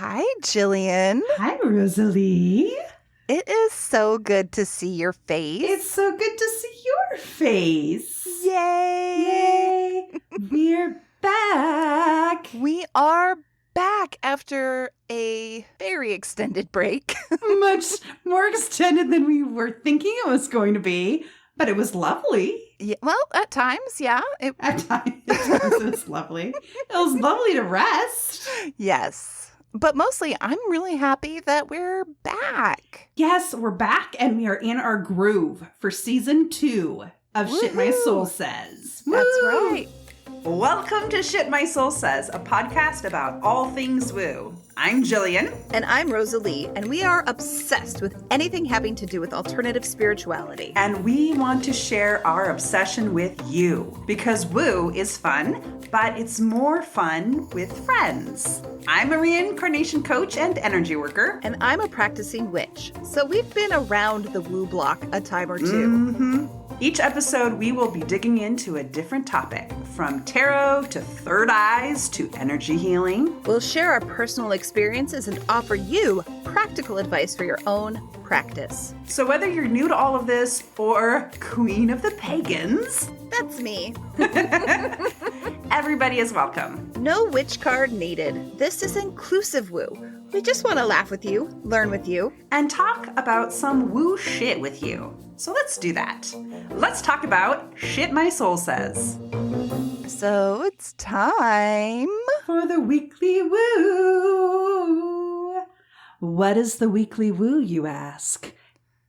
Hi, Jillian. Hi, Rosalie. It is so good to see your face. It's so good to see your face. Yay! Yay! We're back. We are back after a very extended break. Much more extended than we were thinking it was going to be, but it was lovely. Yeah, well, at times, yeah. At times it was lovely. It was lovely to rest. Yes. But mostly, I'm really happy that we're back. Yes, we're back and we are in our groove for season 2 of Shit My Soul Says. That's Woo! right. Welcome to Shit My Soul Says, a podcast about all things woo. I'm Jillian. And I'm Rosalie, and we are obsessed with anything having to do with alternative spirituality. And we want to share our obsession with you. Because woo is fun, but it's more fun with friends. I'm a reincarnation coach and energy worker. And I'm a practicing witch. So we've been around the woo block a time or two. Mm-hmm. Each episode, we will be digging into a different topic, from tarot to third eyes to energy healing. We'll share our personal experiences and offer you practical advice for your own practice. So whether you're new to all of this or queen of the pagans, That's me. everybody is welcome. No witch card needed. This is inclusive woo. We just want to laugh with you, learn with you. And talk about some woo shit with you. So let's do that. Let's talk about Shit My Soul Says. So it's time. For the weekly woo. What is the weekly woo, you ask?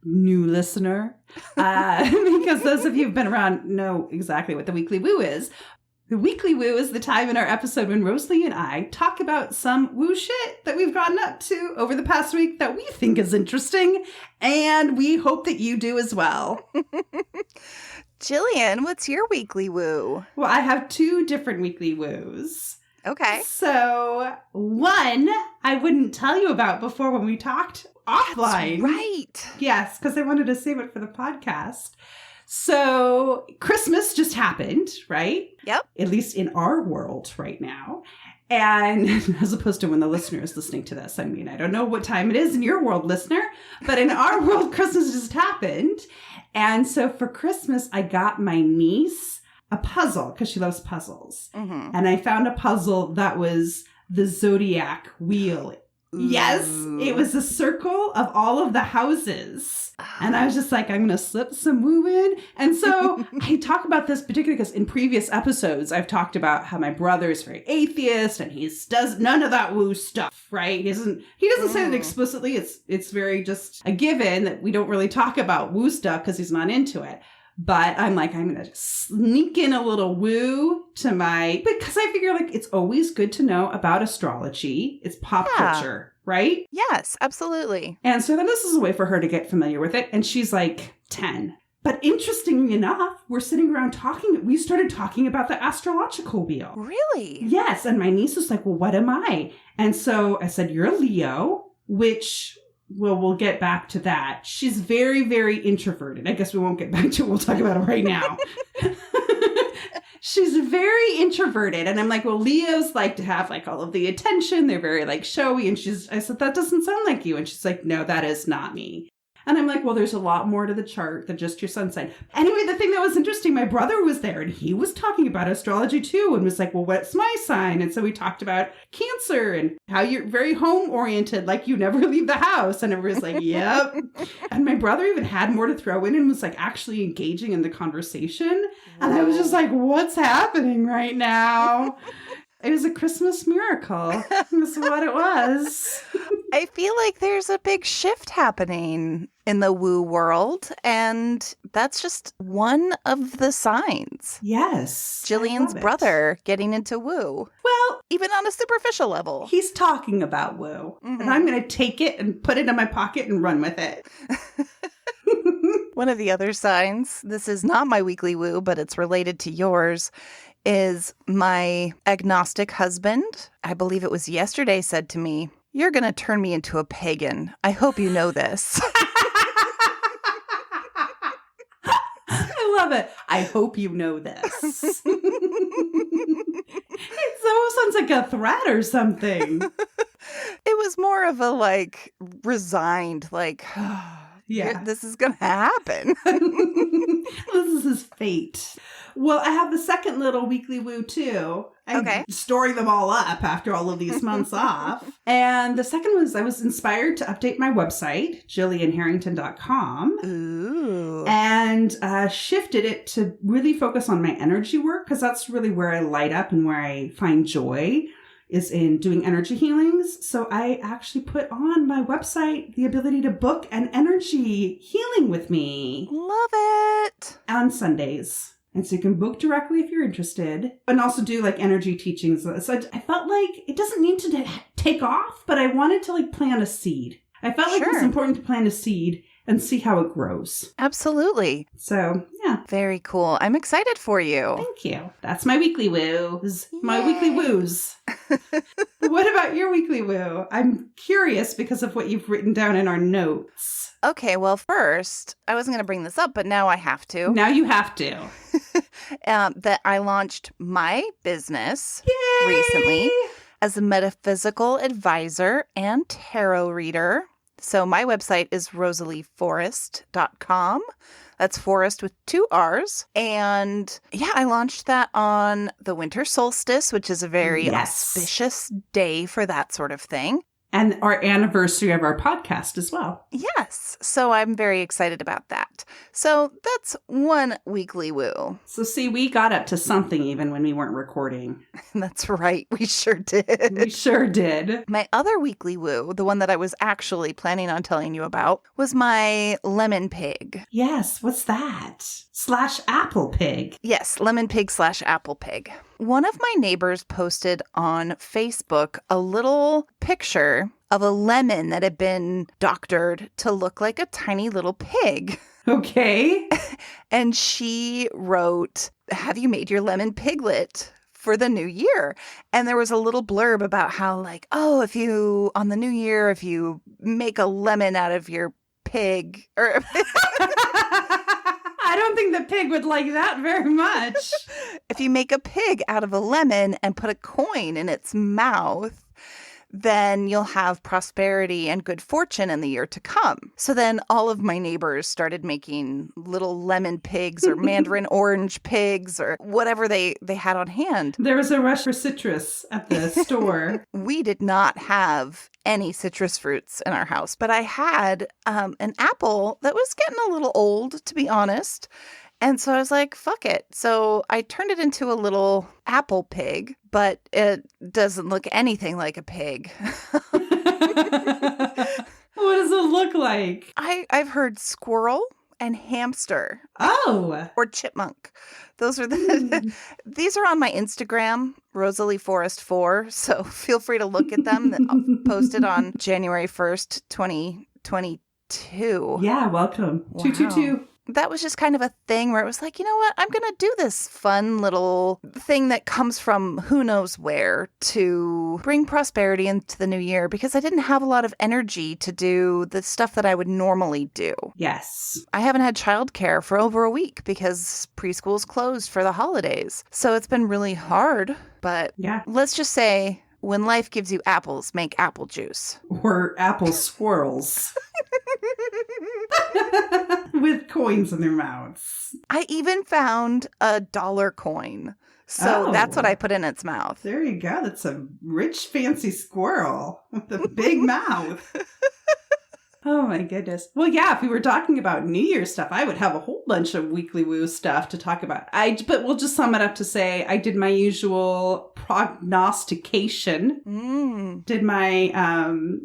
New listener? Because those of you who've been around know exactly what the weekly woo is. The weekly woo is the time in our episode when Rosalie and I talk about some woo shit that we've gotten up to over the past week that we think is interesting, and we hope that you do as well. Jillian, what's your weekly woo? Well, I have 2 different weekly woos. Okay. So, one I wouldn't tell you about before when we talked offline. That's right. Yes, because I wanted to save it for the podcast. So, Christmas just happened, right? Yep. At least in our world right now. And as opposed to when the listener is listening to this. I mean, I don't know what time it is in your world, listener, but in our world, Christmas just happened. And so for Christmas, I got my niece a puzzle because she loves puzzles. Mm-hmm. And I found a puzzle that was the zodiac wheel. Ooh. Yes, it was a circle of all of the houses. And I was just like, I'm going to slip some woo in. And so I talk about this particularly because in previous episodes, I've talked about how my brother is very atheist and he does none of that woo stuff, right? He doesn't say it explicitly. It's very just a given that we don't really talk about woo stuff because he's not into it. But I'm like, I'm going to sneak in a little woo to because I figure like it's always good to know about astrology. It's pop culture, right? Yes, absolutely. And so then this is a way for her to get familiar with it. And she's like 10. But interestingly enough, we're sitting around we started talking about the astrological wheel. Really? Yes. And my niece was like, well, what am I? And so I said, you're a Leo, which... Well, we'll get back to that. She's very, very introverted. I guess we won't get back to it. We'll talk about it right now. She's very introverted. And I'm like, well, Leos like to have like all of the attention. They're very like showy. And I said, that doesn't sound like you. And she's like, no, that is not me. And I'm like, well, there's a lot more to the chart than just your sun sign. Anyway, the thing that was interesting, my brother was there and he was talking about astrology too and was like, well, what's my sign? And so we talked about Cancer and how you're very home oriented, like you never leave the house. And everyone's like, yep. And my brother even had more to throw in and was like actually engaging in the conversation. And I was just like, what's happening right now? It was a Christmas miracle. That's what it was. I feel like there's a big shift happening in the woo world, and that's just one of the signs. Yes. Jillian's brother getting into woo. Well, even on a superficial level. He's talking about woo, and I'm going to take it and put it in my pocket and run with it. One of the other signs, this is not my weekly woo, but it's related to yours, is my agnostic husband. I believe it was yesterday said to me, "You're going to turn me into a pagan. I hope you know this." I love it. I hope you know this. It almost sounds like a threat or something. It was more of a like resigned, like, Yeah. this is going to happen. This is fate. Well, I have the second little weekly woo too. I'm Okay. storing them all up after all of these months off. And the second was I was inspired to update my website, jillianharrington.com. Ooh. And shifted it to really focus on my energy work, because that's really where I light up and where I find joy is in doing energy healings. So I actually put on my website the ability to book an energy healing with me Love it. on Sundays. And so you can book directly if you're interested, and also do like energy teachings. So I felt like it doesn't need to take off, but I wanted to like plant a seed. I felt like it was Sure. important to plant a seed and see how it grows. Absolutely. So yeah, Very cool. I'm excited for you. thank you. That's my weekly woos. My Yay. weekly woos. What about your weekly woo? I'm curious because of what you've written down in our notes. Okay, well, first, I wasn't going to bring this up, but now I have to. Now you have to. That I launched my business Yay! recently as a metaphysical advisor and tarot reader. So my website is rosalieforest.com. That's forest with 2 R's. And yeah, I launched that on the winter solstice, which is a very Yes. auspicious day for that sort of thing. And our anniversary of our podcast as well. Yes. So I'm very excited about that. So that's one weekly woo. So see, we got up to something even when we weren't recording. That's right. We sure did. We sure did. My other weekly woo, the one that I was actually planning on telling you about, was my lemon pig. Yes, what's that? / apple pig. Yes, lemon pig / apple pig. One of my neighbors posted on Facebook a little picture of a lemon that had been doctored to look like a tiny little pig. Okay. And she wrote, "Have you made your lemon piglet for the new year?" And there was a little blurb about how like, oh, if you, on the new year, if you make a lemon out of your pig, or I don't think the pig would like that very much. if you make a pig out of a lemon and put a coin in its mouth, then you'll have prosperity and good fortune in the year to come. So then all of my neighbors started making little lemon pigs or mandarin orange pigs or whatever they had on hand. There was a rush for citrus at the store. We did not have any citrus fruits in our house, but I had an apple that was getting a little old, to be honest. And so I was like, fuck it. So I turned it into a little apple pig, but it doesn't look anything like a pig. What does it look like? I've heard squirrel and hamster Oh. or chipmunk. Those are the, these are on my Instagram, Rosalie Forest 4. So feel free to look at them. Posted on January 1st, 2022. Yeah, welcome. Wow. 222. That was just kind of a thing where it was like, you know what? I'm going to do this fun little thing that comes from who knows where to bring prosperity into the new year, because I didn't have a lot of energy to do the stuff that I would normally do. Yes. I haven't had childcare for over a week because preschool's closed for the holidays. So it's been really hard, but Yeah. let's just say when life gives you apples, make apple juice. Or apple squirrels. With coins in their mouths. I even found a $1 coin. So that's what Oh. I put in its mouth. There you go. That's a rich, fancy squirrel with a big mouth. Oh my goodness. Well, yeah, if we were talking about New Year's stuff, I would have a whole bunch of weekly woo stuff to talk about. But we'll just sum it up to say I did my usual prognostication. Did my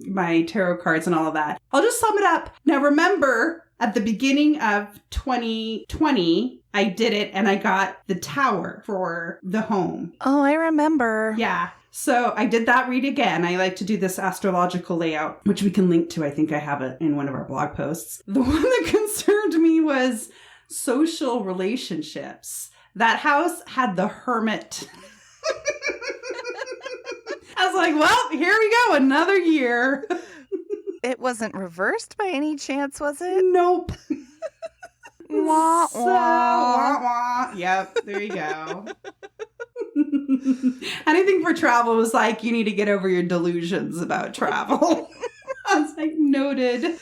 my tarot cards and all of that. I'll just sum it up. Now remember, at the beginning of 2020, I did it and I got the tower for the home. Oh, I remember. Yeah. So I did that read again. I like to do this astrological layout, which we can link to. I think I have it in one of our blog posts. The one that concerned me was social relationships. That house had the hermit. I was like, well, here we go. Another year. It wasn't reversed by any chance, was it? Nope. Wah, So, wah. wah, wah. Yep, there you go. Anything for travel was like, you need to get over your delusions about travel. I was like, noted.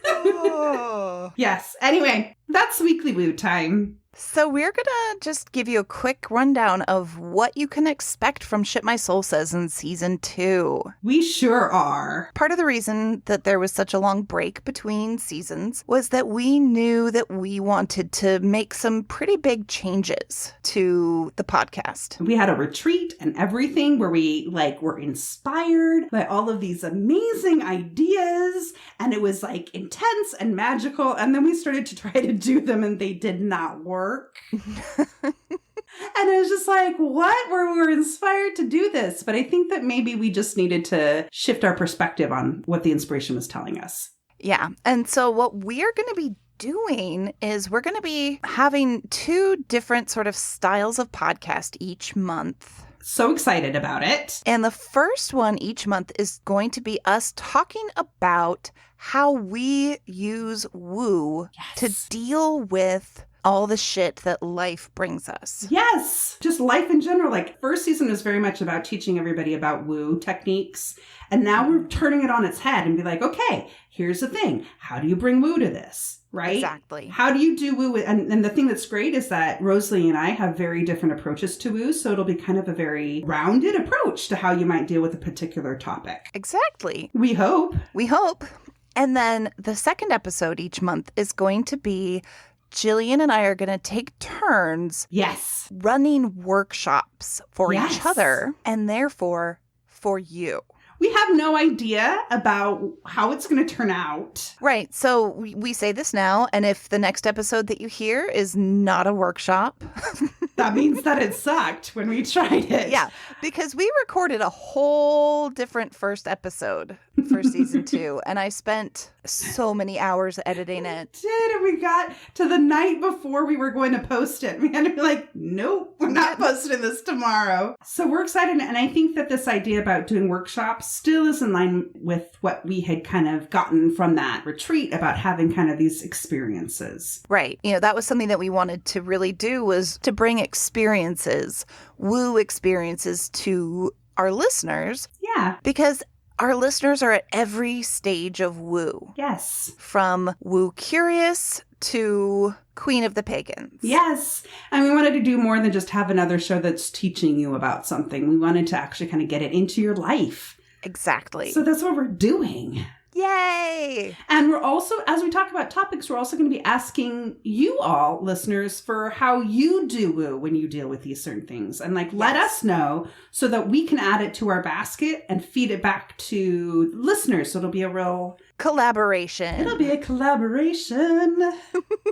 Oh. Yes. Anyway, that's Weekly Woo time. So we're going to just give you a quick rundown of what you can expect from Shit My Soul Says in Season 2. We sure are. Part of the reason that there was such a long break between seasons was that we knew that we wanted to make some pretty big changes to the podcast. We had a retreat and everything where we were inspired by all of these amazing ideas, and it was intense and magical, and then we started to try to do them and they did not work. And it was just like, what? We were inspired to do this. But I think that maybe we just needed to shift our perspective on what the inspiration was telling us. Yeah. And so what we're going to be doing is we're going to be having 2 different sort of styles of podcast each month. So excited about it. And the first one each month is going to be us talking about how we use woo to deal with all the shit that life brings us. Yes. Just life in general. First season was very much about teaching everybody about woo techniques. And now we're turning it on its head and be like, okay, here's the thing. How do you bring woo to this? Right? Exactly. How do you do woo? And the thing that's great is that Rosalie and I have very different approaches to woo. So it'll be kind of a very rounded approach to how you might deal with a particular topic. Exactly. We hope. We hope. And then the second episode each month is going to be Jillian and I are going to take turns running workshops for each other and therefore for you. We have no idea about how it's going to turn out. Right. So we say this now, and if the next episode that you hear is not a workshop... that means that it sucked when we tried it. Yeah, because we recorded a whole different first episode for season 2, and I spent so many hours editing it. We did, and we got to the night before we were going to post it. We had to be like, nope, we're not posting this tomorrow. So we're excited, and I think that this idea about doing workshops still is in line with what we had kind of gotten from that retreat about having kind of these experiences. Right. That was something that we wanted to really do, was to bring experiences, woo experiences to our listeners. Yeah. Because our listeners are at every stage of woo. Yes. From woo curious to Queen of the Pagans. Yes. And we wanted to do more than just have another show that's teaching you about something. We wanted to actually kind of get it into your life. Exactly. So that's what we're doing. Yay! And we're also, as we talk about topics, we're also going to be asking you all, listeners, for how you do woo when you deal with these certain things. And let us know so that we can add it to our basket and feed it back to listeners. So it'll be a real... collaboration. It'll be a collaboration.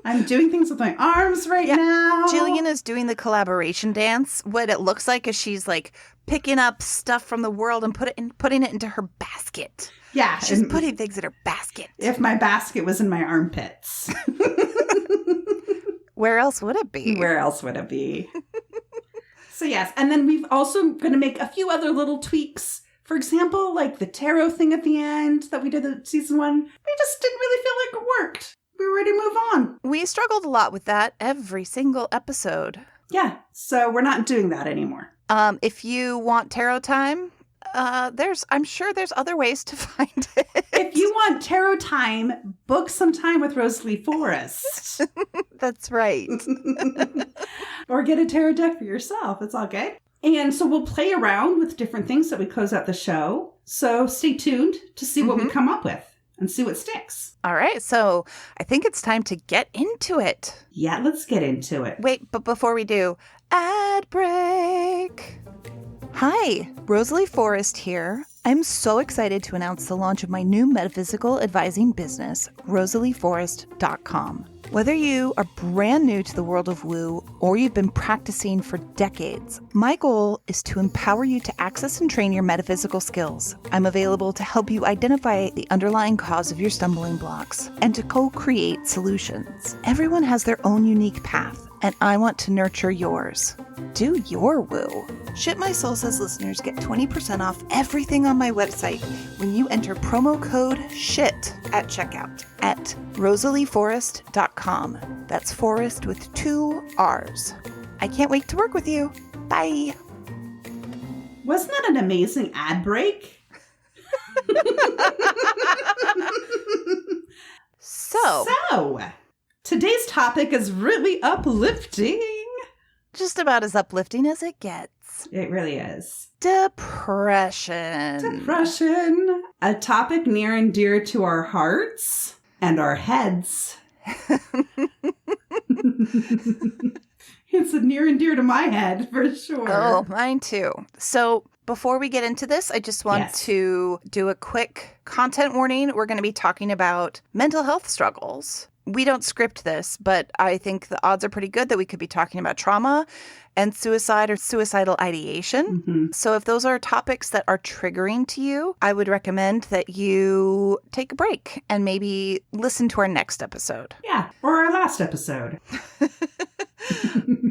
I'm doing things with my arms right now. Jillian is doing the collaboration dance. What it looks like is she's picking up stuff from the world and putting it into her basket. Yeah. She's putting things in her basket. If my basket was in my armpits. Where else would it be? Where else would it be? So yes. And then we've also going to make a few other little tweaks. For example, the tarot thing at the end that we did in season 1. We just didn't really feel like it worked. We were ready to move on. We struggled a lot with that every single episode. Yeah. So we're not doing that anymore. If you want tarot time, I'm sure there's other ways to find it. If you want tarot time, book some time with Rosalie Forrest. That's right. Or get a tarot deck for yourself. It's all good. And so we'll play around with different things that we close out the show. So stay tuned to see what we come up with and see what sticks. All right. So I think it's time to get into it. Yeah, let's get into it. Wait, but before we do, ad break. Hi, Rosalie Forrest here. I'm so excited to announce the launch of my new metaphysical advising business, rosalieforrest.com. Whether you are brand new to the world of woo or you've been practicing for decades, my goal is to empower you to access and train your metaphysical skills. I'm available to help you identify the underlying cause of your stumbling blocks and to co-create solutions. Everyone has their own unique path, and I want to nurture yours. Do your woo. Shit My Soul Says listeners get 20% off everything on my website when you enter promo code SHIT at checkout at rosalieforrest.com. That's Forrest with 2 R's. I can't wait to work with you. Bye. Wasn't that an amazing ad break? So, today's topic is really uplifting. Just about as uplifting as it gets. It really is. Depression. Depression. A topic near and dear to our hearts and our heads. It's near and dear to my head, for sure. Oh, mine too. So before we get into this, I just want to do a quick content warning. We're going to be talking about mental health struggles. We don't script this, but I think the odds are pretty good that we could be talking about trauma and suicide or suicidal ideation. Mm-hmm. So if those are topics that are triggering to you, I would recommend that you take a break and maybe listen to our next episode. Yeah, or our last episode.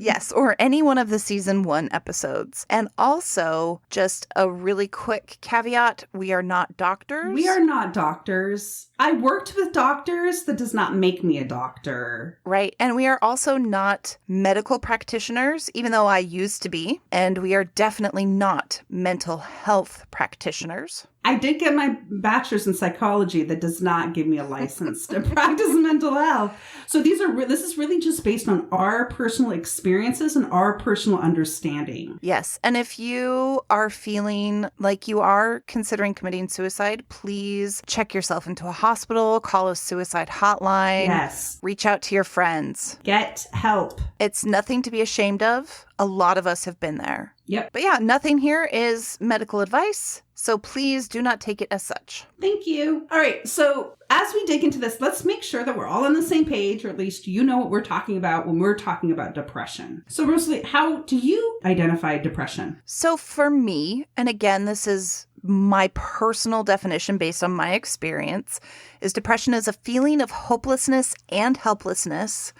Yes, or any one of the season 1 episodes. And also, just a really quick caveat, we are not doctors. We are not doctors. I worked with doctors. That does not make me a doctor. Right. And we are also not medical practitioners, even though I used to be. And we are definitely not mental health practitioners. I did get my bachelor's in psychology. That does not give me a license to practice mental health. So this is really just based on our personal experiences and our personal understanding. Yes. And if you are feeling like you are considering committing suicide, please check yourself into a hospital, call a suicide hotline. Yes. Reach out to your friends. Get help. It's nothing to be ashamed of. A lot of us have been there. Yep. But yeah, nothing here is medical advice. So please do not take it as such. Thank you. All right. So as we dig into this, let's make sure that we're all on the same page, or at least you know what we're talking about when we're talking about depression. So Rosalie, how do you identify depression? So for me, and again, this is my personal definition based on my experience, is depression is a feeling of hopelessness and helplessness.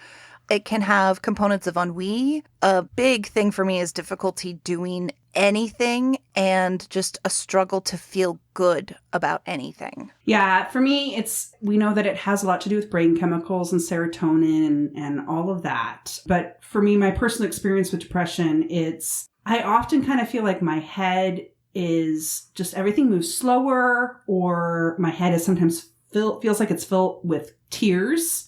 It can have components of ennui. A big thing for me is difficulty doing anything and just a struggle to feel good about anything. Yeah, for me, we know that it has a lot to do with brain chemicals and serotonin and all of that. But for me, my personal experience with depression, I often kind of feel like my head is just everything moves slower, or my head is sometimes feels like it's filled with tears.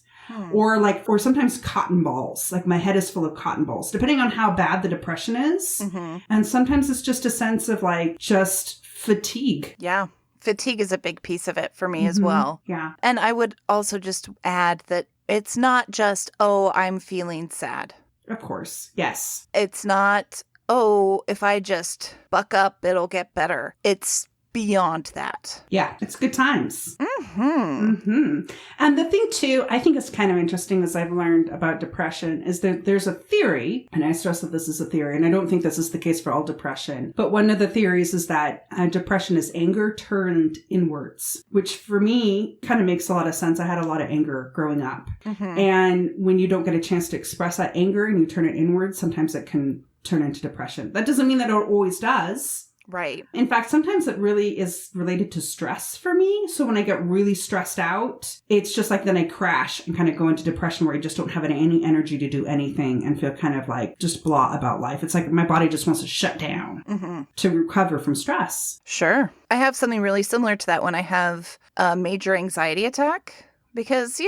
Or sometimes cotton balls. Like my head is full of cotton balls, depending on how bad the depression is. Mm-hmm. And sometimes it's just a sense of just fatigue. Yeah. Fatigue is a big piece of it for me as well. Yeah. And I would also just add that it's not just, oh, I'm feeling sad. Of course. Yes. It's not, oh, if I just buck up, it'll get better. It's beyond that. Yeah, it's good times. Mm-hmm. Mm-hmm. And the thing too, I think is kind of interesting as I've learned about depression is that there's a theory, and I stress that this is a theory, and I don't think this is the case for all depression, but one of the theories is that depression is anger turned inwards, which for me kind of makes a lot of sense. I had a lot of anger growing up. Mm-hmm. And when you don't get a chance to express that anger and you turn it inwards, sometimes it can turn into depression. That doesn't mean that it always does. Right. In fact, sometimes it really is related to stress for me. So when I get really stressed out, it's just like then I crash and kind of go into depression where I just don't have any energy to do anything and feel kind of like just blah about life. It's like my body just wants to shut down to recover from stress. Sure. I have something really similar to that when I have a major anxiety attack. Because,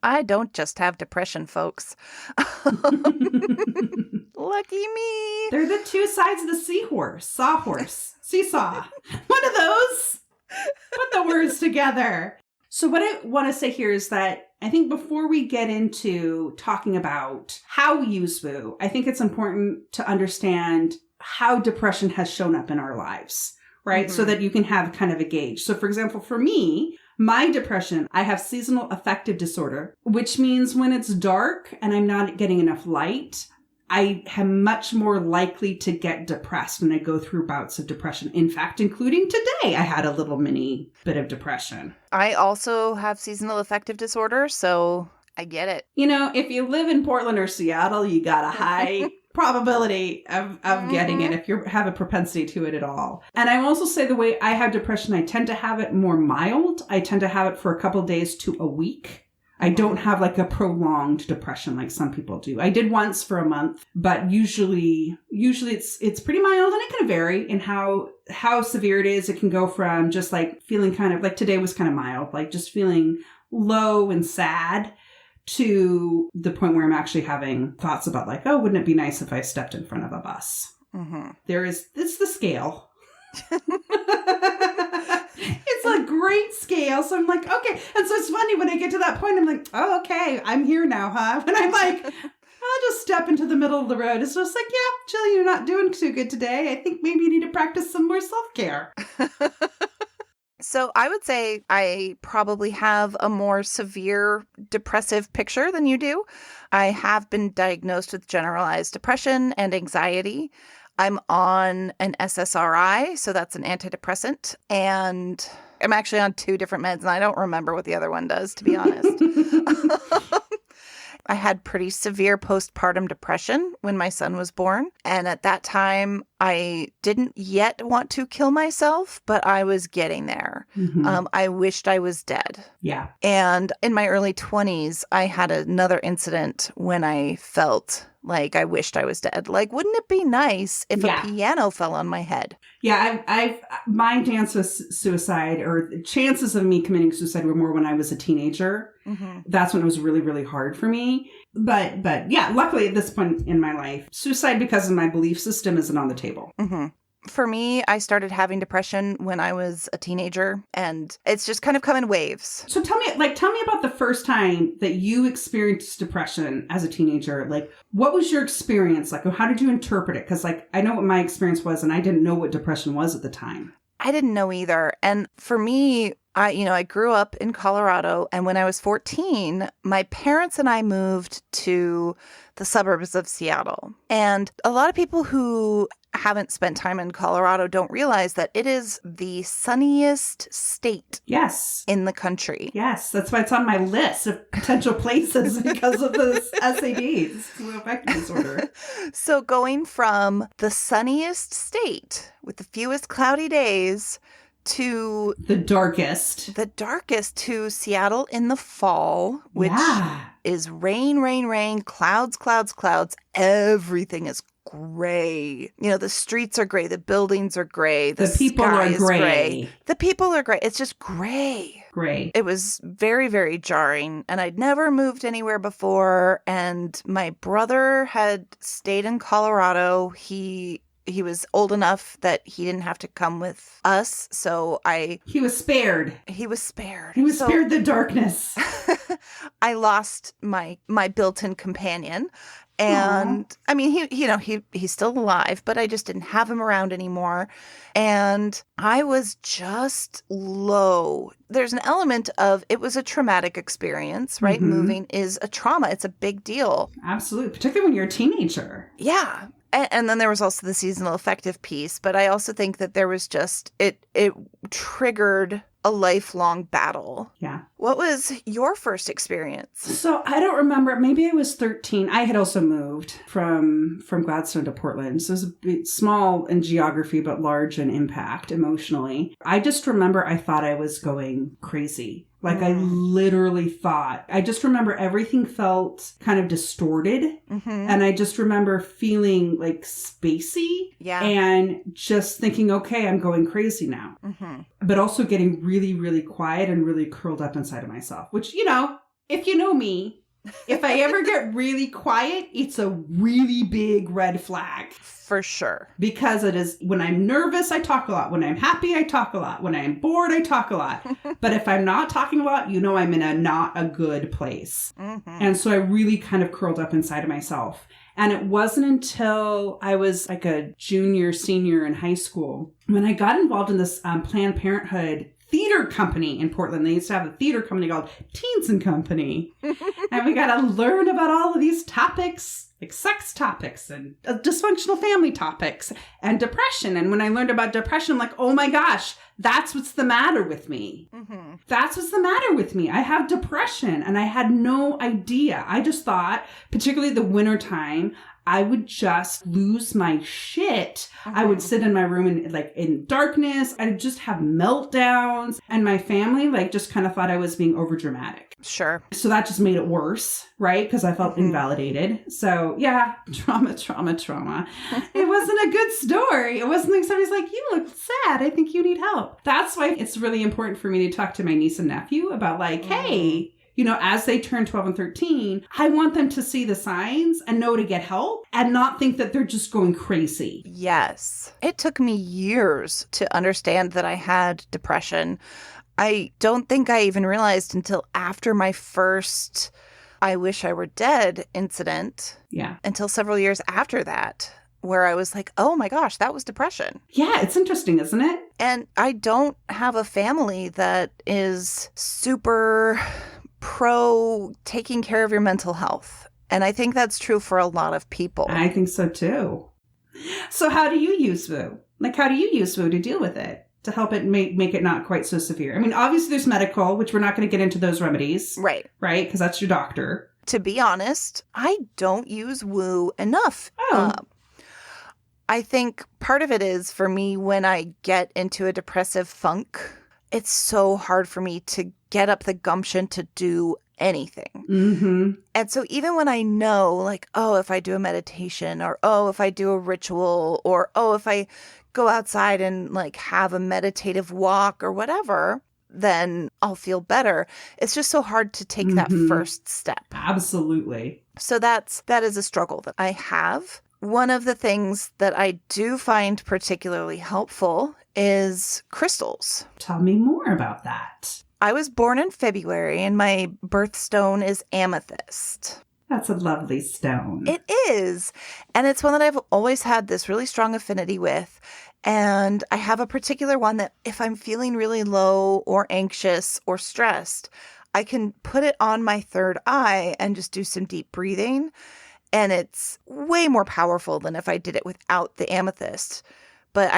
I don't just have depression, folks. Lucky me. They're the two sides of the seesaw. One of those. Put the words together. So what I want to say here is that I think before we get into talking about how we use Woo, I think it's important to understand how depression has shown up in our lives, right? Mm-hmm. So that you can have kind of a gauge. So for example, for me, my depression, I have seasonal affective disorder, which means when it's dark and I'm not getting enough light, I am much more likely to get depressed when I go through bouts of depression. In fact, including today, I had a little mini bit of depression. I also have seasonal affective disorder, so I get it. If you live in Portland or Seattle, you got a high probability of getting it if you have a propensity to it at all. And I also say the way I have depression, I tend to have it more mild. I tend to have it for a couple of days to a week. I don't have like a prolonged depression like some people do. I did once for a month, but usually it's pretty mild, and it can vary in how severe it is. It can go from just like feeling kind of like today was kind of mild, like just feeling low and sad, to the point where I'm actually having thoughts about like, oh, wouldn't it be nice if I stepped in front of a bus? Mm-hmm. It's the scale. It's a great scale. So I'm like, okay. And so it's funny when I get to that point, I'm like, oh, okay, I'm here now, huh? And I'm like, I'll just step into the middle of the road. It's just like, yeah, Jill, you're not doing too good today. I think maybe you need to practice some more self-care. So I would say I probably have a more severe depressive picture than you do. I have been diagnosed with generalized depression and anxiety. I'm on an SSRI, so that's an antidepressant, and I'm actually on 2 different meds, and I don't remember what the other one does, to be honest. I had pretty severe postpartum depression when my son was born. And at that time, I didn't yet want to kill myself, but I was getting there. Mm-hmm. I wished I was dead. Yeah. And in my early 20s, I had another incident when I felt like I wished I was dead. Like, wouldn't it be nice if a piano fell on my head? Yeah, my chance of suicide, or chances of me committing suicide, were more when I was a teenager. Mm-hmm. That's when it was really, really hard for me. But yeah, luckily at this point in my life, suicide because of my belief system isn't on the table. Mm-hmm. For me, I started having depression when I was a teenager, and it's just kind of come in waves. So tell me about the first time that you experienced depression as a teenager. Like, what was your experience like? How did you interpret it? Because like, I know what my experience was, and I didn't know what depression was at the time. I didn't know either. And for me, I grew up in Colorado, and when I was 14, my parents and I moved to the suburbs of Seattle. And a lot of people who haven't spent time in Colorado don't realize that it is the sunniest state in the country. Yes, that's why it's on my list of potential places because of the SADs, the affective disorder. So going from the sunniest state with the fewest cloudy days to the darkest to Seattle in the fall, which is rain, clouds. Everything is gray. The streets are gray. The buildings are gray. The people are gray. The people are gray. It's just gray. Gray. It was very, very jarring. And I'd never moved anywhere before. And my brother had stayed in Colorado. He was old enough that he didn't have to come with us. So He was spared. He was spared. He was spared the darkness. I lost my built-in companion. And aww. I mean, he's still alive, but I just didn't have him around anymore. And I was just low. There's an element of it was a traumatic experience, right? Mm-hmm. Moving is a trauma. It's a big deal. Absolutely. Particularly when you're a teenager. Yeah. And then there was also the seasonal affective piece. But I also think that there was just, it triggered a lifelong battle. Yeah. What was your first experience? So I don't remember. Maybe I was 13. I had also moved from Gladstone to Portland. So it was a bit small in geography, but large in impact emotionally. I just remember I thought I was going crazy. Like I literally thought, I just remember everything felt kind of distorted. Mm-hmm. And I just remember feeling like spacey. Yeah. And just thinking, okay, I'm going crazy now. Mm-hmm. But also getting really, really quiet and really curled up inside of myself, which, if you know me, if I ever get really quiet, it's a really big red flag. For sure. Because it is, when I'm nervous, I talk a lot. When I'm happy, I talk a lot. When I'm bored, I talk a lot. But if I'm not talking a lot, I'm in not a good place. Mm-hmm. And so I really kind of curled up inside of myself. And it wasn't until I was like a senior in high school when I got involved in this Planned Parenthood theater company in Portland. They used to have a theater company called Teens and Company. And we got to learn about all of these topics, like sex topics and dysfunctional family topics and depression. And when I learned about depression, I'm like, oh my gosh, that's what's the matter with me. Mm-hmm. That's what's the matter with me. I have depression, and I had no idea. I just thought, particularly the wintertime, I would just lose my shit. I would sit in my room and like in darkness. I'd just have meltdowns. And my family like just kind of thought I was being overdramatic. Sure. So that just made it worse, right? Because I felt invalidated. So yeah, trauma. It wasn't a good story. It wasn't like somebody's like, you look sad. I think you need help. That's why it's really important for me to talk to my niece and nephew about like, hey, you know, as they turn 12 and 13, I want them to see the signs and know to get help and not think that they're just going crazy. Yes. It took me years to understand that I had depression. I don't think I even realized until after my first I wish I were dead incident. Yeah. Until several years after that, where I was like, oh my gosh, that was depression. Yeah, it's interesting, isn't it? And I don't have a family that is super pro taking care of your mental health. And I think that's true for a lot of people. I think so too. So how do you use Woo? Like, how do you use Woo to deal with it? To help it make it not quite so severe? I mean, obviously there's medical, which we're not going to get into those remedies. Right. Right? Because that's your doctor. To be honest, I don't use Woo enough. Oh. I think part of it is for me when I get into a depressive funk, it's so hard for me to get up the gumption to do anything. Mm-hmm. And so even when I know, like, oh, if I do a meditation or, oh, if I do a ritual or, oh, if I go outside and like have a meditative walk or whatever, then I'll feel better. It's just so hard to take that first step. Absolutely. So that is a struggle that I have. One of the things that I do find particularly helpful is crystals. Tell me more about that. I was born in February and my birthstone is amethyst. That's a lovely stone. It is. And it's one that I've always had this really strong affinity with. And I have a particular one that if I'm feeling really low or anxious or stressed, I can put it on my third eye and just do some deep breathing. And it's way more powerful than if I did it without the amethyst. But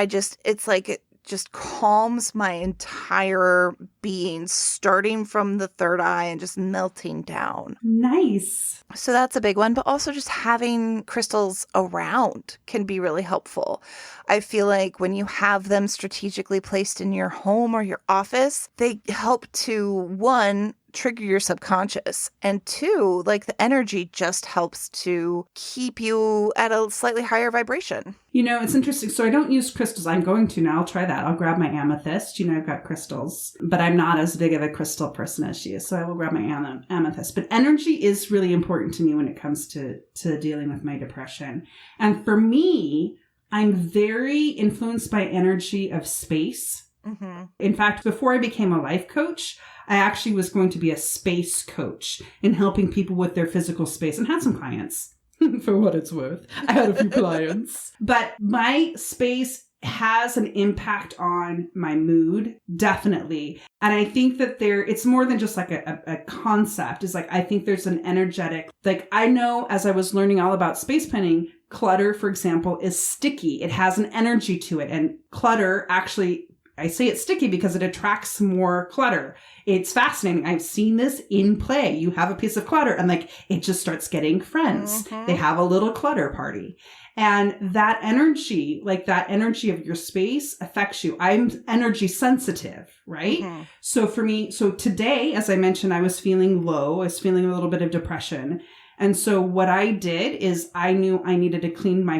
it's like it just calms my entire being, starting from the third eye and just melting down. Nice. So that's a big one, but also just having crystals around can be really helpful. I feel like when you have them strategically placed in your home or your office, they help to, one, trigger your subconscious, and two, like the energy just helps to keep you at a slightly higher vibration. You know, it's interesting. So I don't use crystals. I'm going to now. I'll try that. I'll grab my amethyst. You know, I've got crystals, but I'm not as big of a crystal person as she is. So I will grab my amethyst. But energy is really important to me when it comes to dealing with my depression. And for me, I'm very influenced by energy of space. Mm-hmm. In fact, before I became a life coach, I actually was going to be a space coach in helping people with their physical space, and had some clients. For what it's worth, I had a few clients. But my space has an impact on my mood, definitely. And I think that it's more than just like a concept. It's like, I think there's an energetic, like I know as I was learning all about space planning, clutter, for example, is sticky. It has an energy to it. And clutter actually, I say it's sticky because it attracts more clutter. It's fascinating. I've seen this in play. You have a piece of clutter and like it just starts getting friends. Mm-hmm. They have a little clutter party. And that energy, like that energy of your space affects you. I'm energy sensitive, right? Mm-hmm. So for me, today, as I mentioned, I was feeling low. I was feeling a little bit of depression. And so what I did is I knew I needed to clean my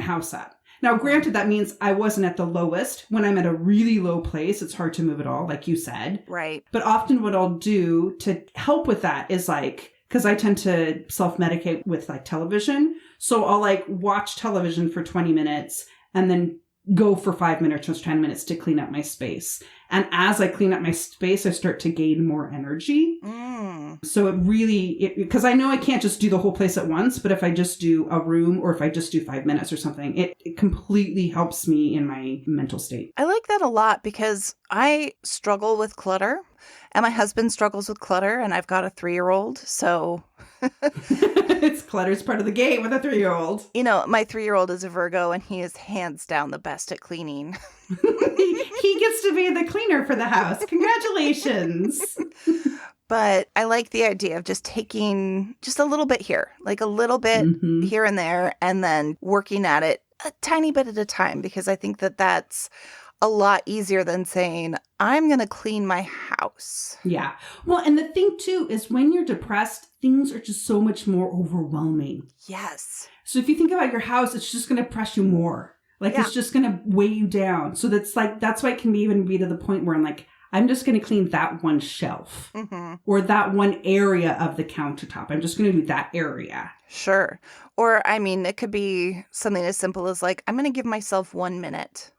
house up. Now, granted, that means I wasn't at the lowest. When I'm at a really low place, it's hard to move at all, like you said. Right. But often what I'll do to help with that is like, because I tend to self-medicate with like television. So I'll like watch television for 20 minutes and then go for 5 minutes or 10 minutes to clean up my space. And as I clean up my space, I start to gain more energy. So it really, because I know I can't just do the whole place at once, but if I just do a room or if I just do 5 minutes or something, it completely helps me in my mental state. I like that a lot because I struggle with clutter and my husband struggles with clutter and I've got a 3-year-old. So it's clutter's part of the game with a 3-year-old. You know, my 3-year-old is a Virgo and he is hands down the best at cleaning. He gets to be the cleaner for the house. Congratulations. But I like the idea of just taking just a little bit here, like a little bit here and there, and then working at it a tiny bit at a time, because I think that that's a lot easier than saying, I'm going to clean my house. Yeah. Well, and the thing too is when you're depressed, things are just so much more overwhelming. Yes. So if you think about your house, it's just going to press you more. Like it's just going to weigh you down. So that's why it can even be to the point where I'm like, I'm just going to clean that one shelf or that one area of the countertop. I'm just going to do that area. Sure. Or, I mean, it could be something as simple as like, I'm going to give myself 1 minute.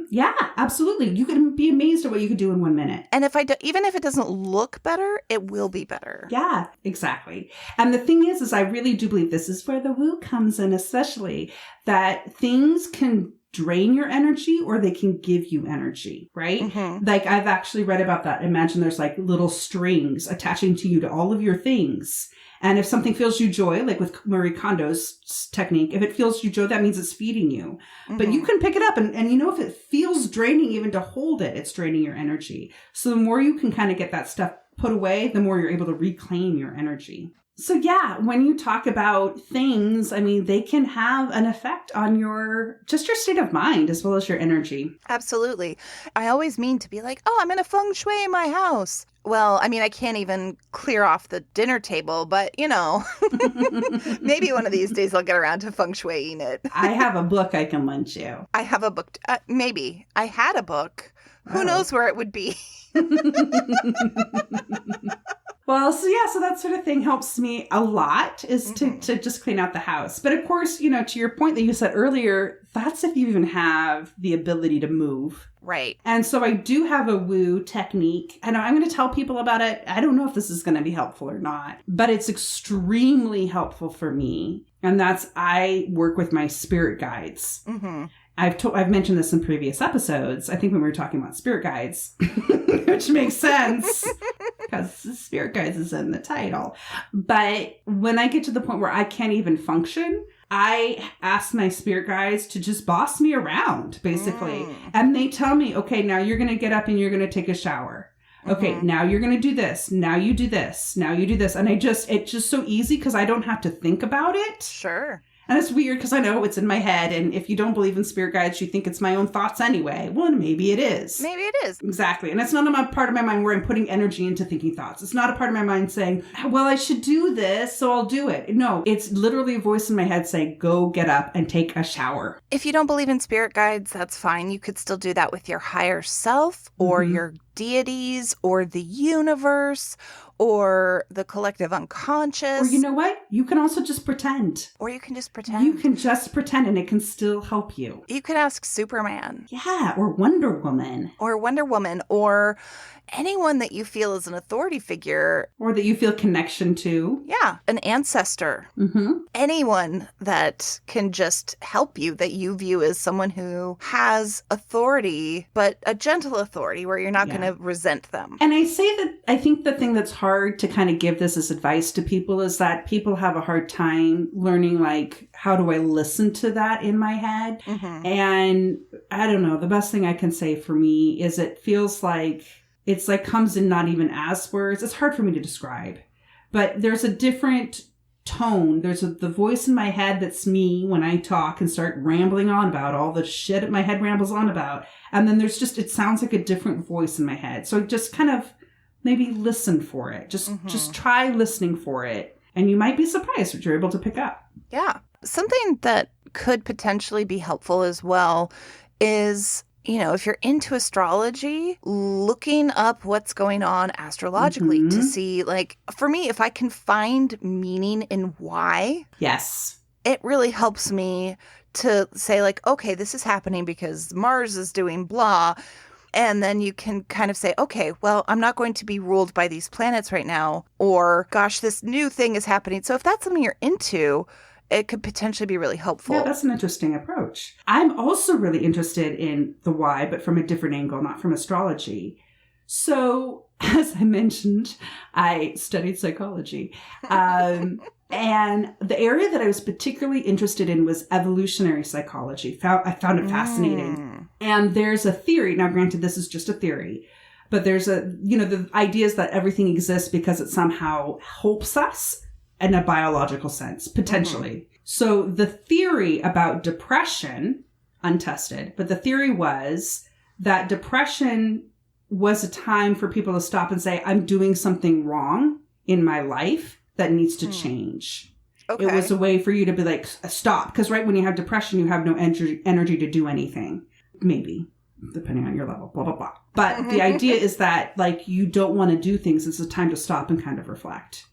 Yeah, absolutely. You can be amazed at what you could do in 1 minute. And even if it doesn't look better, it will be better. Yeah, exactly. And the thing is I really do believe this is where the woo comes in, especially that things can drain your energy or they can give you energy, right? Like I've actually read about that. Imagine there's like little strings attaching to you to all of your things. And if something fills you joy, like with Marie Kondo's technique, if it fills you joy, that means it's feeding you. But you can pick it up and if it feels draining even to hold it, it's draining your energy. So the more you can kind of get that stuff put away, the more you're able to reclaim your energy. So yeah, when you talk about things, I mean, they can have an effect on your state of mind as well as your energy. Absolutely. I always mean to be like, oh, I'm going to feng shui my house. Well, I mean, I can't even clear off the dinner table, but maybe one of these days I'll get around to feng shuiing it. I have a book I can lend you. I have a book. Maybe. I had a book. Who knows where it would be? Well, so that sort of thing helps me a lot is to just clean out the house. But of course, to your point that you said earlier, that's if you even have the ability to move. Right. And so I do have a woo technique, and I'm going to tell people about it. I don't know if this is going to be helpful or not, but it's extremely helpful for me. And that's I work with my spirit guides. I've mentioned this in previous episodes. I think when we were talking about spirit guides, which makes sense because spirit guides is in the title. But when I get to the point where I can't even function, I ask my spirit guides to just boss me around, basically. And they tell me, okay, now you're going to get up and you're going to take a shower. Okay, now you're going to do this. Now you do this. Now you do this. And it's just so easy because I don't have to think about it. Sure. And it's weird because I know it's in my head. And if you don't believe in spirit guides, you think it's my own thoughts anyway. Well, maybe it is. Maybe it is. Exactly. And it's not a part of my mind where I'm putting energy into thinking thoughts. It's not a part of my mind saying, well, I should do this, so I'll do it. No, it's literally a voice in my head saying, go get up and take a shower. If you don't believe in spirit guides, that's fine. You could still do that with your higher self or your deities or the universe or the collective unconscious. Or you know what? You can also just pretend. Or you can just pretend. You can just pretend and it can still help you. You could ask Superman. Yeah, or Wonder Woman. Or Wonder Woman, or anyone that you feel is an authority figure. Or that you feel connection to. Yeah, an ancestor. Anyone that can just help you, that you view as someone who has authority, but a gentle authority where you're not going to resent them. And I say that I think the thing that's hard to kind of give this as advice to people is that people have a hard time learning, like, how do I listen to that in my head? And I don't know, the best thing I can say for me is it feels like it's like comes in not even as words. It's hard for me to describe, but there's a different tone. There's the voice in my head that's me when I talk and start rambling on about all the shit my head rambles on about. And then there's just, it sounds like a different voice in my head. So just kind of maybe listen for it. Just try listening for it. And you might be surprised what you're able to pick up. Yeah. Something that could potentially be helpful as well is, if you're into astrology, looking up what's going on astrologically to see, like, for me, if I can find meaning in why. Yes. It really helps me to say, like, okay, this is happening because Mars is doing blah. And then you can kind of say, okay, well, I'm not going to be ruled by these planets right now. Or, gosh, this new thing is happening. So if that's something you're into, it could potentially be really helpful. Yeah, that's an interesting approach. I'm also really interested in the why, but from a different angle, not from astrology. So, as I mentioned, I studied psychology. And the area that I was particularly interested in was evolutionary psychology. I found it fascinating. And there's a theory. Now, granted, this is just a theory. But there's the idea is that everything exists because it somehow helps us in a biological sense, potentially. So the theory about depression, untested, but the theory was that depression was a time for people to stop and say, I'm doing something wrong in my life that needs to change. Okay. It was a way for you to be like, stop. Because right when you have depression, you have no energy to do anything. Maybe, depending on your level, blah, blah, blah. But the idea is that like you don't want to do things. It's a time to stop and kind of reflect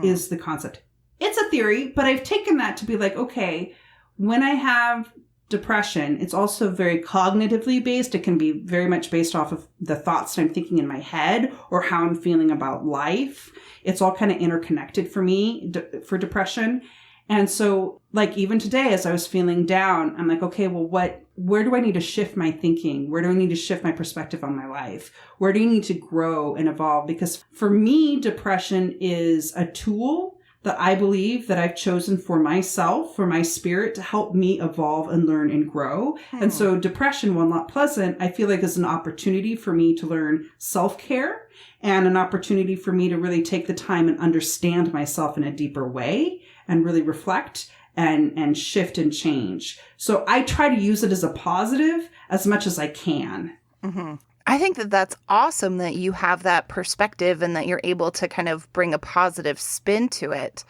is the concept. It's a theory, but I've taken that to be like, okay, when I have depression, it's also very cognitively based. It can be very much based off of the thoughts that I'm thinking in my head or how I'm feeling about life. It's all kind of interconnected for me for depression. And so like even today, as I was feeling down, I'm like, okay, well, where do I need to shift my thinking? Where do I need to shift my perspective on my life? Where do you need to grow and evolve? Because for me, depression is a tool that I believe that I've chosen for myself, for my spirit, to help me evolve and learn and grow. And so depression, while not pleasant, I feel like is an opportunity for me to learn self-care and an opportunity for me to really take the time and understand myself in a deeper way and really reflect and shift and change. So I try to use it as a positive as much as I can. Mm-hmm. I think that that's awesome that you have that perspective and that you're able to kind of bring a positive spin to it.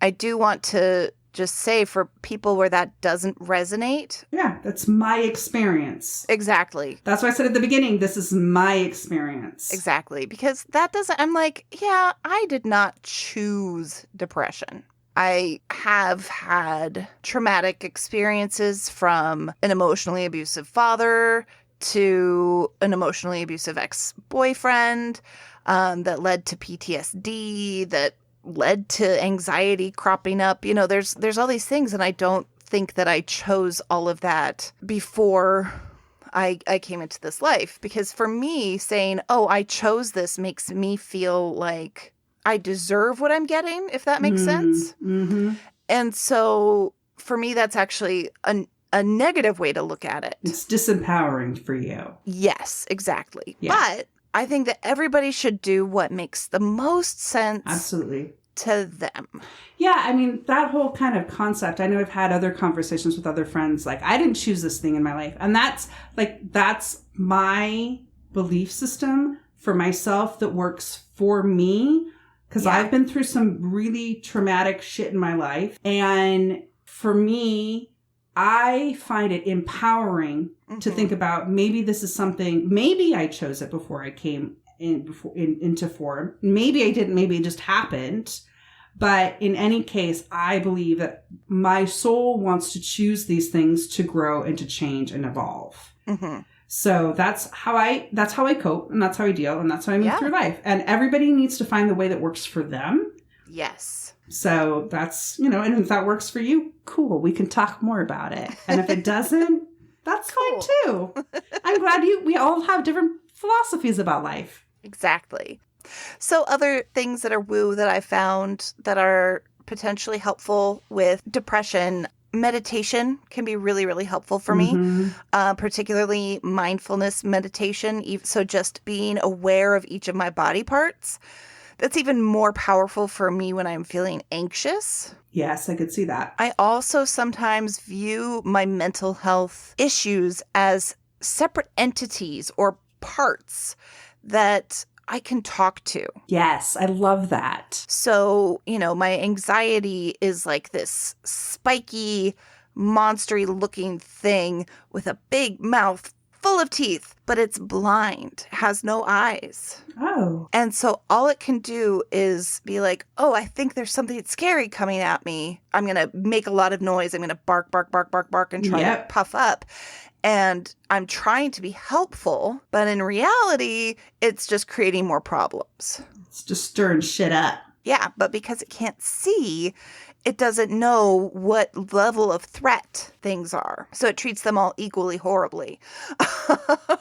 I do want to just say for people where that doesn't resonate. Yeah, that's my experience. Exactly. That's why I said at the beginning, this is my experience. Exactly. Because that doesn't, I'm like, yeah, I did not choose depression. I have had traumatic experiences from an emotionally abusive father to an emotionally abusive ex-boyfriend that led to PTSD, that led to anxiety cropping up. You know, there's all these things, and I don't think that I chose all of that before I came into this life. Because for me, saying, oh, I chose this makes me feel like I deserve what I'm getting, if that makes sense. Mm-hmm. And so for me, that's actually a negative way to look at it. It's disempowering for you. Yes, exactly. Yeah. But I think that everybody should do what makes the most sense Absolutely. to them. Yeah, I mean, that whole kind of concept, I know I've had other conversations with other friends, like, I didn't choose this thing in my life. And that's my belief system for myself that works for me. Because I've been through some really traumatic shit in my life. And for me, I find it empowering to think about maybe this is something, maybe I chose it before I came into form. Maybe I didn't, maybe it just happened. But in any case, I believe that my soul wants to choose these things to grow and to change and evolve. Mm-hmm. So that's how I cope, and that's how I deal, and that's how I move through life. And everybody needs to find the way that works for them. Yes. So that's, and if that works for you, cool. We can talk more about it. And if it doesn't, that's fine too. I'm glad we all have different philosophies about life. Exactly. So other things that are woo that I found that are potentially helpful with depression, meditation can be really, really helpful for me, particularly mindfulness meditation. So just being aware of each of my body parts. That's even more powerful for me when I'm feeling anxious. Yes, I could see that. I also sometimes view my mental health issues as separate entities or parts that I can talk to. Yes, I love that. So, my anxiety is like this spiky, monstery looking thing with a big mouth full of teeth, but it's blind, has no eyes. Oh. And so all it can do is be like, oh, I think there's something scary coming at me. I'm going to make a lot of noise. I'm going to bark, bark, bark, bark, bark, and try to puff up. And I'm trying to be helpful, but in reality, it's just creating more problems. It's just stirring shit up. Yeah, but because it can't see, it doesn't know what level of threat things are. So it treats them all equally horribly.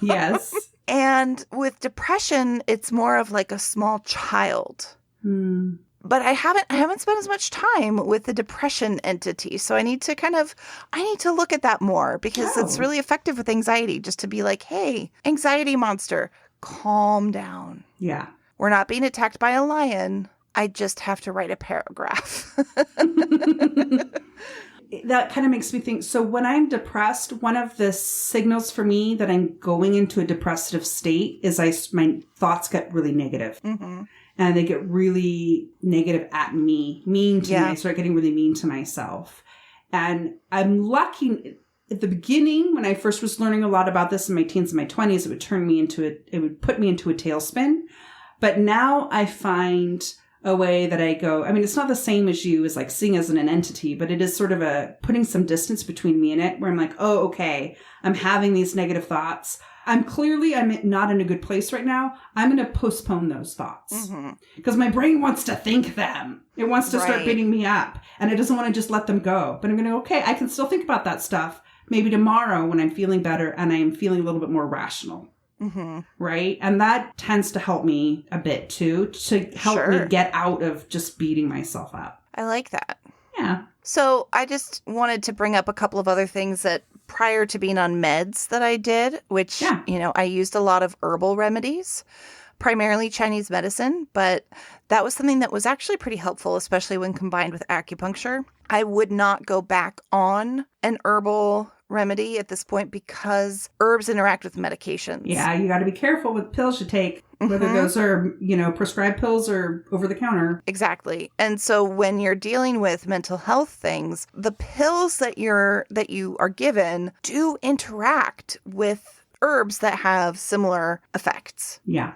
Yes. And with depression, it's more of like a small child. But I haven't spent as much time with the depression entity. So I need to look at that more because it's really effective with anxiety, just to be like, hey, anxiety monster, calm down. Yeah. We're not being attacked by a lion. I just have to write a paragraph. That kind of makes me think. So when I'm depressed, one of the signals for me that I'm going into a depressive state is my thoughts get really negative. Mm-hmm. And they get really negative at me, mean to me. I start getting really mean to myself. And I'm lucky at the beginning, when I first was learning a lot about this in my teens and my 20s, it would put me into a tailspin. But now I find a way that I go, I mean, it's not the same as you as like seeing as an entity, but it is sort of putting some distance between me and it, where I'm like, oh, okay, I'm having these negative thoughts. I'm not in a good place right now. I'm going to postpone those thoughts because my brain wants to think them. It wants to start beating me up, and it doesn't want to just let them go. But I'm going to, okay, I can still think about that stuff maybe tomorrow when I'm feeling better and I'm feeling a little bit more rational. Mm-hmm. Right? And that tends to help me a bit too, to help me get out of just beating myself up. I like that. Yeah. So I just wanted to bring up a couple of other things that prior to being on meds that I did, which, I used a lot of herbal remedies, primarily Chinese medicine, but that was something that was actually pretty helpful, especially when combined with acupuncture. I would not go back on an herbal remedy at this point because herbs interact with medications. Yeah, you got to be careful with pills you take, whether those are, prescribed pills or over the counter. Exactly. And so when you're dealing with mental health things, the pills that you are given do interact with herbs that have similar effects. Yeah.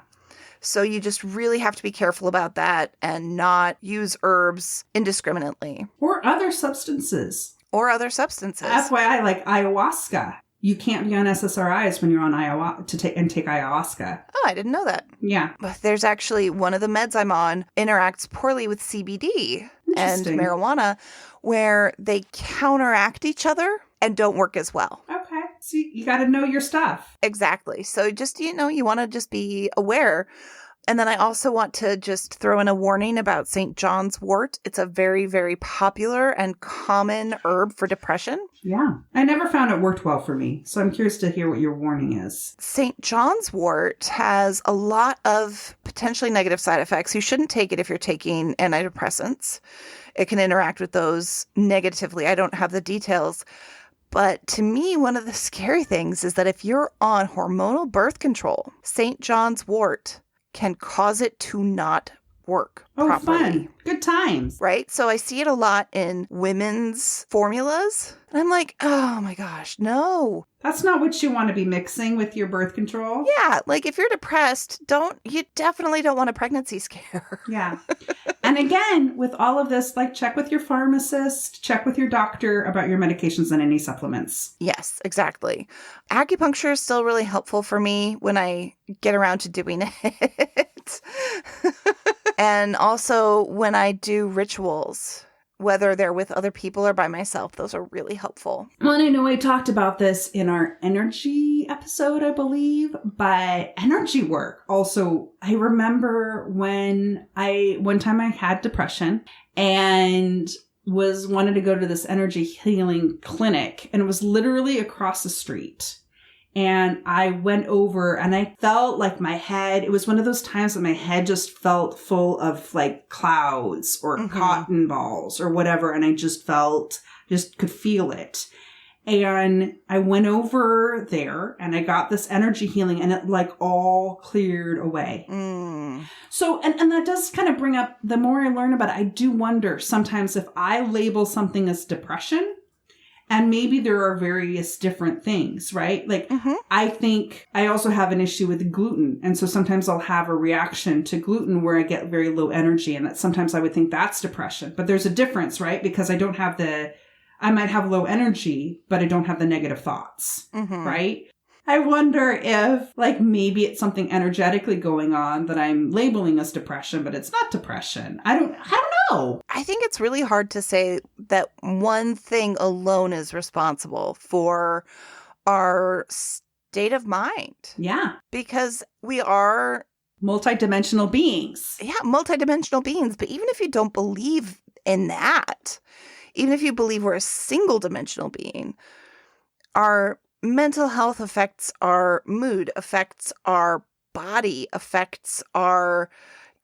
So you just really have to be careful about that and not use herbs indiscriminately. Or other substances. FYI, like ayahuasca. You can't be on SSRIs when you're on ayahuasca take ayahuasca. Oh, I didn't know that. Yeah. But there's actually one of the meds I'm on interacts poorly with CBD and marijuana, where they counteract each other and don't work as well. Okay. So you got to know your stuff. Exactly. So just, you want to just be aware. And then I also want to just throw in a warning about St. John's wort. It's a very, very popular and common herb for depression. Yeah. I never found it worked well for me. So I'm curious to hear what your warning is. St. John's wort has a lot of potentially negative side effects. You shouldn't take it if you're taking antidepressants. It can interact with those negatively. I don't have the details. But to me, one of the scary things is that if you're on hormonal birth control, St. John's wort can cause it to not work properly. Fun. Good times. Right? So I see it a lot in women's formulas. And I'm like, oh my gosh, no. That's not what you want to be mixing with your birth control. Yeah. Like if you're depressed, you definitely don't want a pregnancy scare. Yeah. And again, with all of this, check with your pharmacist, check with your doctor about your medications and any supplements. Yes, exactly. Acupuncture is still really helpful for me when I get around to doing it. And also when I do rituals, whether they're with other people or by myself, those are really helpful. Well, and I know I talked about this in our energy episode, I believe, but energy work also, I remember one time I had depression and wanted to go to this energy healing clinic, and it was literally across the street. And I went over and I felt like my head, it was one of those times that my head just felt full of clouds or cotton balls or whatever. And I just could feel it. And I went over there and I got this energy healing and it all cleared away. Mm. So, and that does kind of bring up, the more I learn about it, I do wonder sometimes if I label something as depression, and maybe there are various different things, right? I think I also have an issue with gluten. And so sometimes I'll have a reaction to gluten where I get very low energy. And that sometimes I would think that's depression. But there's a difference, right? Because I might have low energy, but I don't have the negative thoughts, right? I wonder if maybe it's something energetically going on that I'm labeling as depression, but it's not depression. I don't know. I think it's really hard to say that one thing alone is responsible for our state of mind. Yeah. Because we are multidimensional beings. Yeah, multidimensional beings. But even if you don't believe in that, even if you believe we're a single dimensional being, our mental health affects our mood, affects our body affects our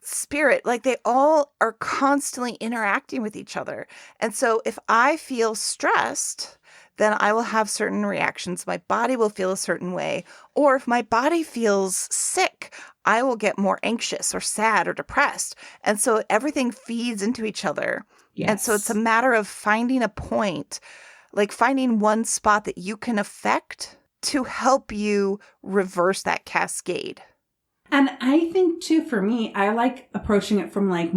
spirit. Like they all are constantly interacting with each other. And so if I feel stressed, then I will have certain reactions. My body will feel a certain way. Or if my body feels sick, I will get more anxious or sad or depressed. And so everything feeds into each other. Yes. And so it's a matter of finding a point, like finding one spot that you can affect to help you reverse that cascade. And I think too, for me, I like approaching it from like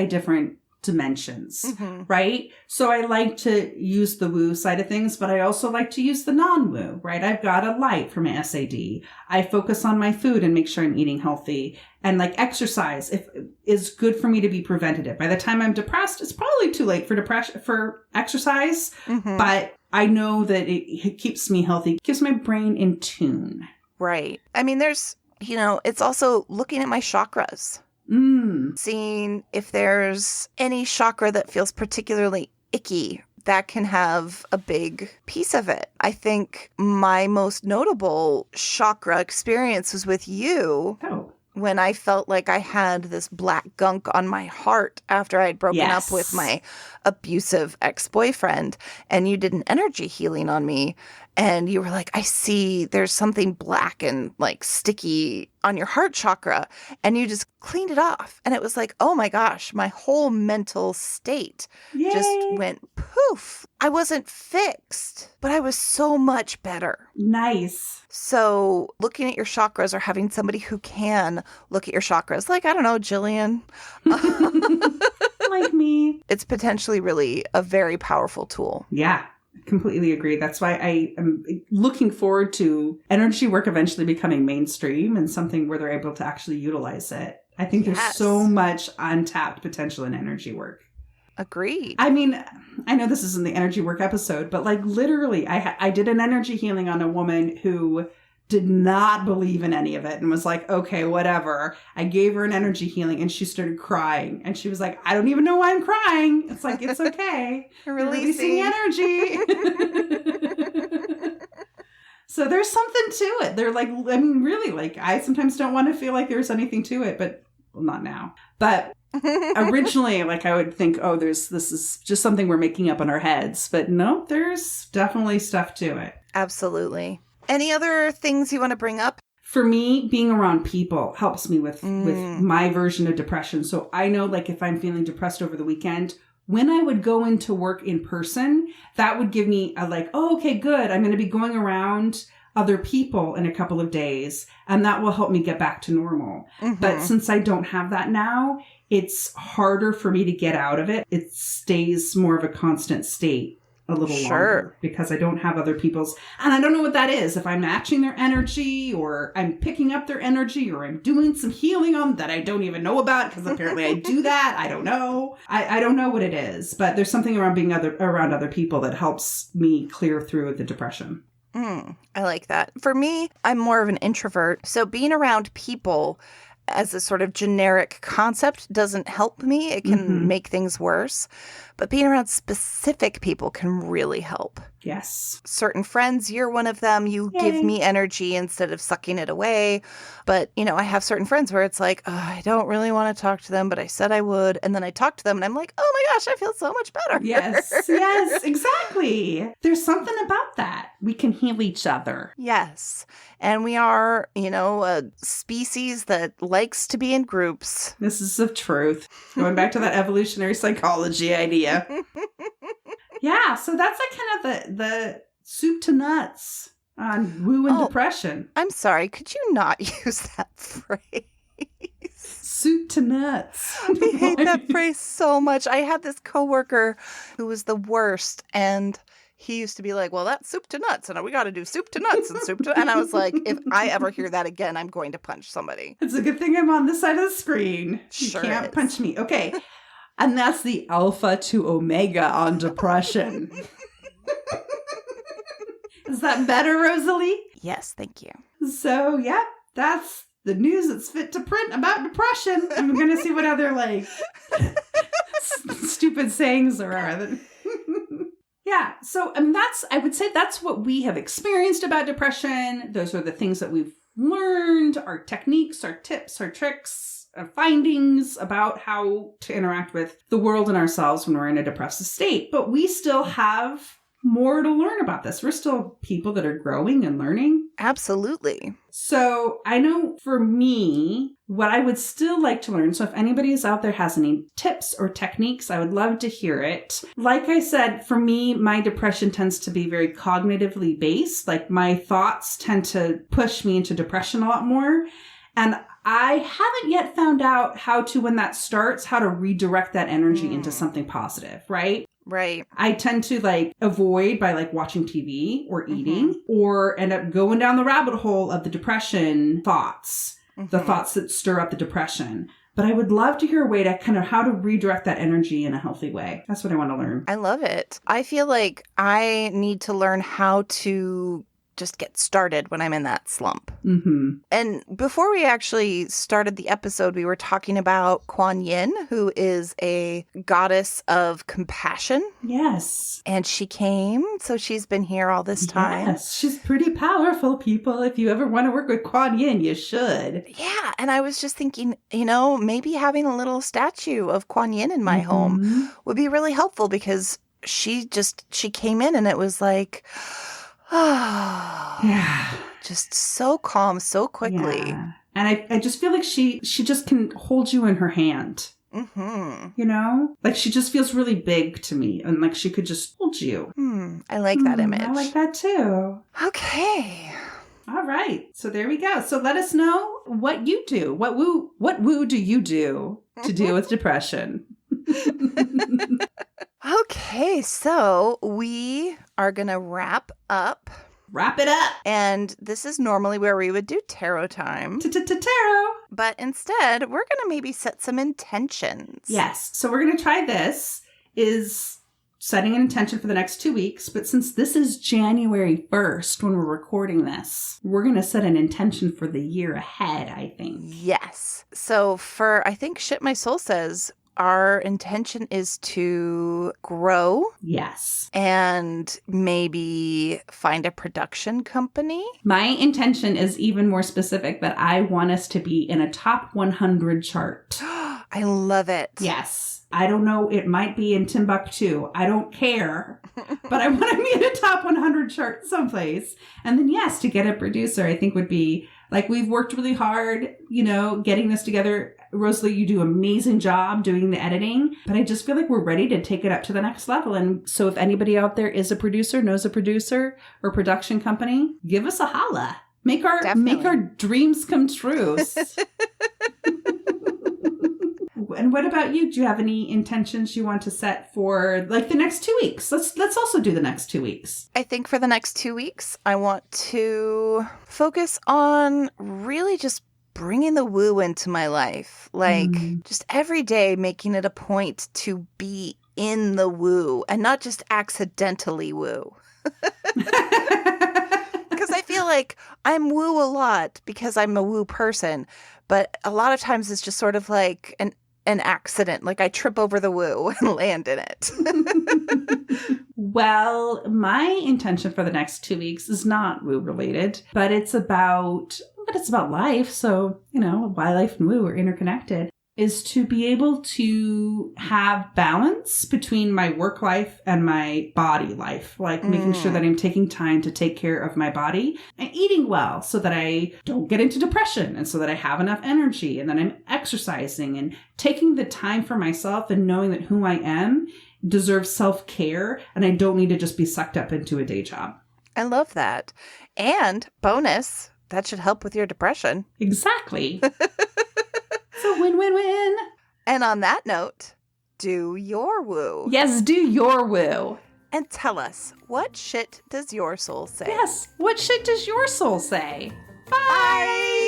different dimensions, right? So I like to use the woo side of things, but I also like to use the non-woo, right? I've got a light for my SAD. I focus on my food and make sure I'm eating healthy. And like exercise is good for me to be preventative. By the time I'm depressed, it's probably too late for exercise, but I know that it keeps me healthy, keeps my brain in tune. Right. I mean, there's, it's also looking at my chakras. Seeing if there's any chakra that feels particularly icky, that can have a big piece of it. I think my most notable chakra experience was with you. When I felt like I had this black gunk on my heart after I'd broken up with my abusive ex-boyfriend, and you did an energy healing on me. And you were like, I see there's something black and like sticky on your heart chakra. And you just cleaned it off. And it was like, oh my gosh, my whole mental state just went poof. I wasn't fixed, but I was so much better. Nice. So looking at your chakras or having somebody who can look at your chakras, like, I don't know, Jillian. Like me. It's potentially really a very powerful tool. Yeah. Completely agree. That's why I am looking forward to energy work eventually becoming mainstream and something where they're able to actually utilize it. I think there's so much untapped potential in energy work. Agreed. I mean, I know this isn't the energy work episode, but like literally I did an energy healing on a woman who did not believe in any of it and was like, okay, whatever. I gave her an energy healing and she started crying. And she was like, I don't even know why I'm crying. It's like, it's okay. Releasing energy. So there's something to it. They're like, I mean, really, like, I sometimes don't want to feel like there's anything to it, but well, not now. But originally, like, I would think, oh, this is just something we're making up in our heads. But no, there's definitely stuff to it. Absolutely. Any other things you want to bring up? For me, being around people helps me with my version of depression. So I know, like, if I'm feeling depressed over the weekend, when I would go into work in person, that would give me a like, oh, okay, good. I'm going to be going around other people in a couple of days, and that will help me get back to normal. But since I don't have that now, it's harder for me to get out of it. It stays more of a constant state a little longer because I don't have other people's, and I don't know what that is. If I'm matching their energy or I'm picking up their energy or I'm doing some healing on that I don't even know about because apparently I do that. I don't know. I don't know what it is, but there's something around being around other people that helps me clear through the depression. I like that. For me, I'm more of an introvert. So being around people as a sort of generic concept doesn't help me. It can make things worse. But being around specific people can really help. Yes. Certain friends, you're one of them. You give me energy instead of sucking it away. But, I have certain friends where it's like, oh, I don't really want to talk to them, but I said I would. And then I talk to them and I'm like, oh my gosh, I feel so much better. Yes, exactly. There's something about that. We can heal each other. Yes. And we are, a species that likes to be in groups. This is the truth. Going back to that evolutionary psychology idea. Yeah, so that's like kind of the soup to nuts on woo and depression. I'm sorry, could you not use that phrase? Soup to nuts. I hate that phrase so much. I had this coworker who was the worst, and he used to be like, well, that's soup to nuts, and we got to do soup to nuts and soup to... And I was like, if I ever hear that again, I'm going to punch somebody. It's a good thing I'm on this side of the screen. Sure you can't punch me. Okay. And that's the alpha to omega on depression. Is that better, Rosalie? Yes, thank you. So, yeah, that's the news that's fit to print about depression. I'm going to see what other, stupid sayings there are. Yeah, so I would say that's what we have experienced about depression. Those are the things that we've learned, our techniques, our tips, our tricks, our findings about how to interact with the world and ourselves when we're in a depressive state. But we still have more to learn about this. We're still people that are growing and learning. Absolutely. So I know for me, what I would still like to learn, so if anybody out there has any tips or techniques, I would love to hear it. Like I said, for me, my depression tends to be very cognitively based. Like my thoughts tend to push me into depression a lot more. And I haven't yet found out how to, when that starts, how to redirect that energy into something positive, right? Right. I tend to avoid by watching TV or eating or end up going down the rabbit hole of the depression thoughts, the thoughts that stir up the depression. But I would love to hear a way to kind of how to redirect that energy in a healthy way. That's what I want to learn. I love it. I feel like I need to learn how to just get started when I'm in that slump. And before we actually started the episode, we were talking about Kuan Yin, who is a goddess of compassion. Yes. And she came, so she's been here all this time. Yes, she's pretty powerful, people. If you ever want to work with Kuan Yin, you should. Yeah, and I was just thinking, maybe having a little statue of Kuan Yin in my home would be really helpful because she came in and it was like... yeah. Just so calm, so quickly. Yeah. And I just feel like she just can hold you in her hand. She just feels really big to me. And she could just hold you. I like that image. I like that too. Okay. All right. So there we go. So let us know what you do. What woo do you do to deal with depression? Okay, so we are going to wrap up. Wrap it up. And this is normally where we would do tarot time. Tarot. But instead, we're going to maybe set some intentions. Yes. So we're going to try this, is setting an intention for the next 2 weeks. But since this is January 1st when we're recording this, we're going to set an intention for the year ahead, I think. Yes. So for, I think Shit My Soul Says, our intention is to grow. Yes. And maybe find a production company. My intention is even more specific, that I want us to be in a top 100 chart. I love it. Yes. I don't know. It might be in Timbuktu. I don't care. But I want to be in a top 100 chart someplace. And then, yes, to get a producer, I think would be we've worked really hard, getting this together. Rosalie, you do an amazing job doing the editing, but I just feel like we're ready to take it up to the next level. And so if anybody out there is a producer, knows a producer or production company, give us a holla. Make our dreams come true. And what about you? Do you have any intentions you want to set for the next 2 weeks? Let's also do the next 2 weeks. I think for the next 2 weeks, I want to focus on really just bringing the woo into my life. Just every day making it a point to be in the woo and not just accidentally woo. Because I feel like I'm woo a lot because I'm a woo person. But a lot of times it's just sort of like an accident. I trip over the woo and land in it. Well, my intention for the next 2 weeks is not woo related, but it's about life. So, why life and woo are interconnected, is to be able to have balance between my work life and my body life. Making sure that I'm taking time to take care of my body and eating well so that I don't get into depression and so that I have enough energy and that I'm exercising and taking the time for myself and knowing that who I am deserves self-care and I don't need to just be sucked up into a day job. I love that. And bonus, that should help with your depression. Exactly. So win-win-win. And on that note, do your woo. Yes, do your woo. And tell us, what shit does your soul say? Yes, what shit does your soul say? Bye. Bye.